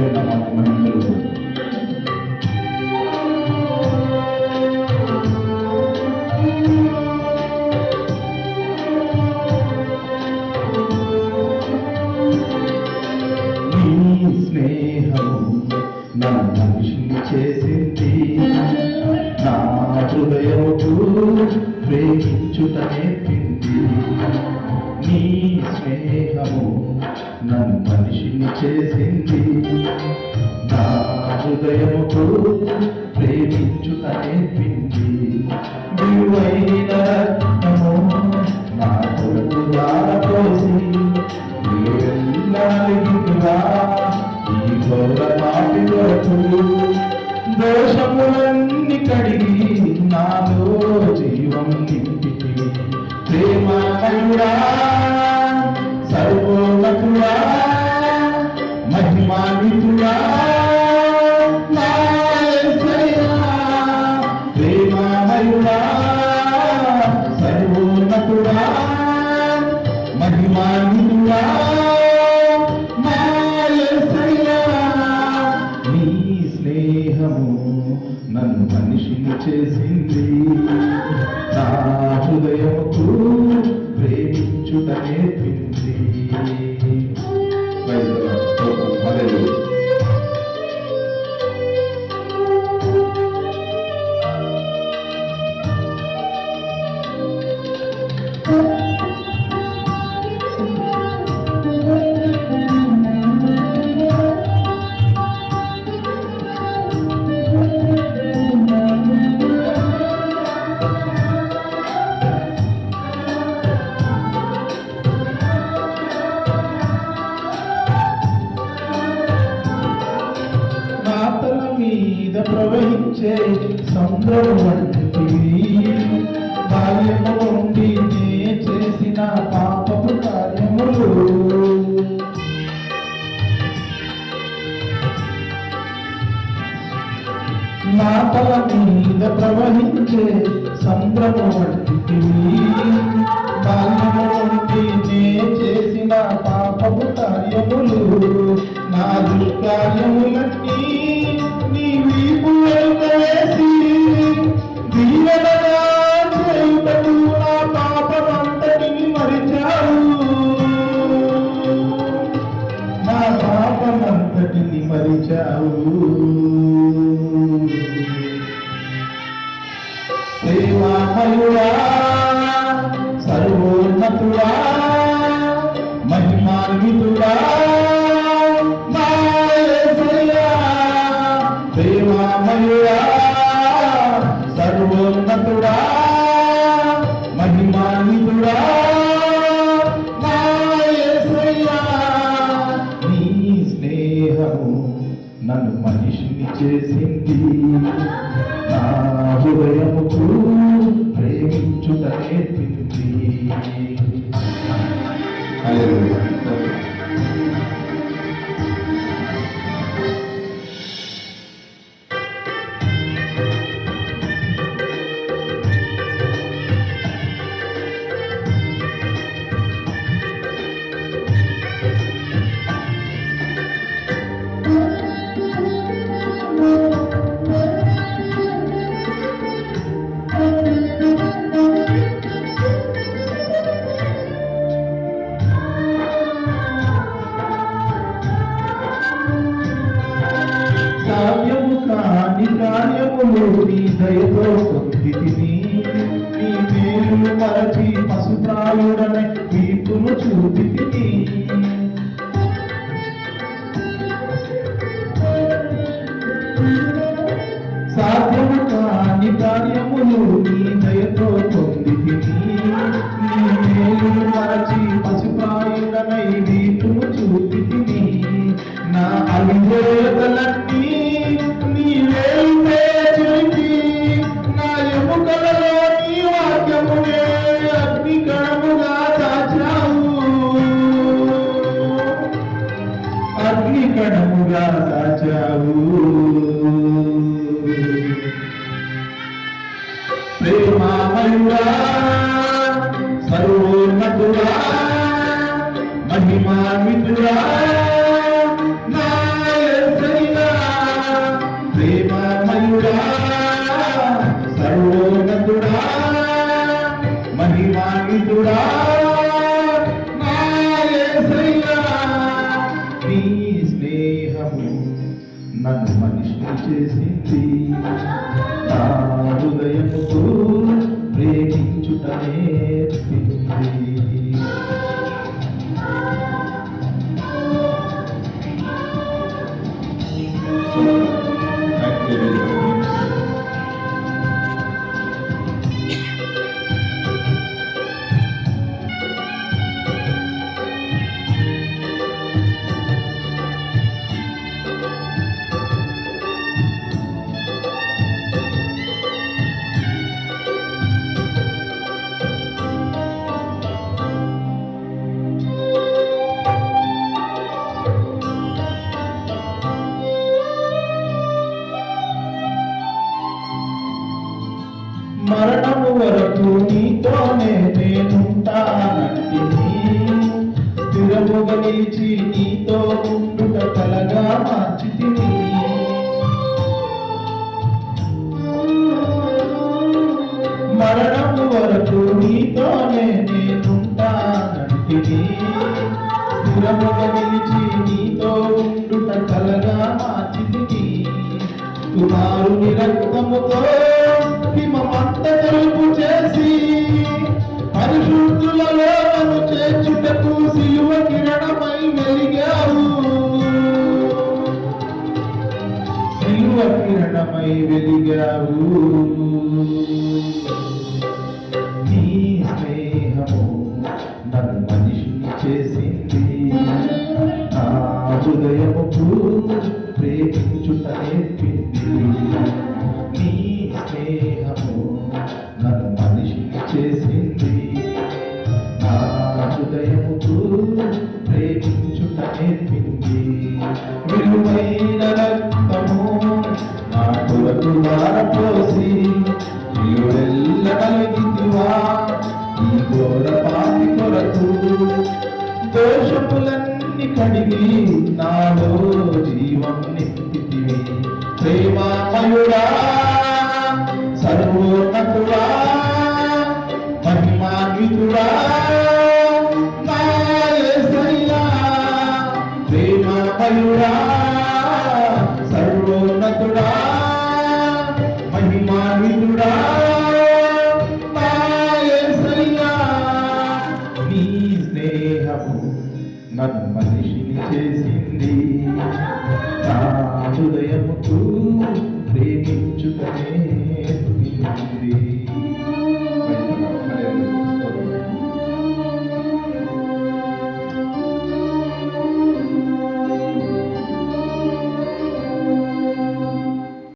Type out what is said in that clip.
దేవుని నామానికి మహిమ కలుగును. నీ స్నేహము నా మనిషిని చేసింది, నా హృదయముకు ప్రేమించుట నేర్పింది. నీ స్నేహము నన్ను మనిషిని చేసింది, నా హృదయముకు ప్రేమించుట నేర్పింది. విలువైన రక్తము నా కొరకు దారపోసి వెళ్ళాలిగా ఈ ఘోర పాపి కొరకు దోషములన్నీ కడిగి నాలో జీవం నింపితి. ప్రేమమయుడా, సర్వోన్నతుడా, మహిమాన్వితుడా, నా యేసయ్యా. ప్రేమమయుడా, సర్వోన్నతుడా, మహిమాన్వితుడా, నా యేసయ్యా. నీ స్నేహము నన్ను మనిషిని చేసింది, నా హృదయముకు ప్రేమించుట నేర్పింది. మీద ప్రవహించే సముద్రం వంటివి, బాల్యము నుండి నే చేసిన పాపపు కార్యములు. నా తల మీద ప్రవహించే సముద్రము వంటివి, బాల్యము నుండి నే చేసిన పాపపు కార్యములు. నా దుష్కార్యములన్నీ నీ వీపు వెనుక వేసి దీవెనగా చేయుటకు నా పాపమంతటిని మరిచావు, నా పాపమంతటిని మరిచావు. ప్రేమమయుడా, సర్వోన్నతుడా, మహిమాన్వితుడా, నా యేసయ్యా. ప్రేమమయుడా, సర్వోన్నతుడా, మహిమాన్వితుడా, నా యేసయ్యా. నీ స్నేహము నన్ను మనిషిని చేసింది, నా హృదయముకు ప్రేమించుట నేర్పింది. సాధ్యము కాని కార్యములు నీ దయతో పొందితిని, నీ మేలు మరచి పశుప్రాయుడనే వీపును చూపితిని. సాధ్యము కాని కార్యములు నీ దయతో పొందితిని, నీ మేలు మరచి పశుప్రాయుడనే వీపును చూపితిని. నా అవిధేయతలన్నీ నీ వేలుపే చూపి, నా ఎముకలలో నీ వాక్యమునే అగ్నికణముగా దాచావు, అగ్నికణముగా దాచావు. ప్రేమమయుడా, సర్వోన్నతుడా, మహిమాన్వితుడా, నా యేసయ్యా. మహిమాన్వితుడా నా యేసయ్యా, నీ స్నేహము నన్ను మనిషిని చేసింది, నా హృదయముతో ప్రేమించుట నేర్పింది. మరణము వరకు నీతోనే నేనుంటానంటిని, స్థిరముగా నిలిచి నీతో ఉండుట కలగా మార్చితిని. మరణము వరకు నీతోనే నేనుంటానంటిని, స్థిరముగా నిలిచి నీతో ఉండుట కలగా మార్చితిని. కుమారుని రక్తముతో హిమమంత తెలుపు చేసి పరిశుద్ధులలో నన్ను చేర్చుటకు సిలువ కిరణమై వెలిగావు, సిలువ కిరణమై వెలిగావు. నీ స్నేహము నన్ను మనిషిని చేసింది, నా హృదయముకు ప్రేమించుట నేర్పింది. నీ స్నేహము నన్ను మనిషిని చేసింది, నా హృదయముకు ప్రేమించుట నేర్పింది. విలువైన రక్తము నా కొరకు వారపోసి విలువెల్ల కలిగితివా ఈ ఘోర పాపి కొరకు. దోషములన్నీ కడిగి నాలో జీవం నింపితివి. ప్రేమామయుడా సర్వోన్నతుడా మహిమాన్వితుడా నా యేసయ్యా, ప్రేమామయుడా సర్వోన్నతుడా మహిమాన్వితుడా నా యేసయ్యా, నీ స్నేహము నన్ను మనిషిని చేసింది, నా హృదయముకు ప్రేమించుటనే నేర్పింది.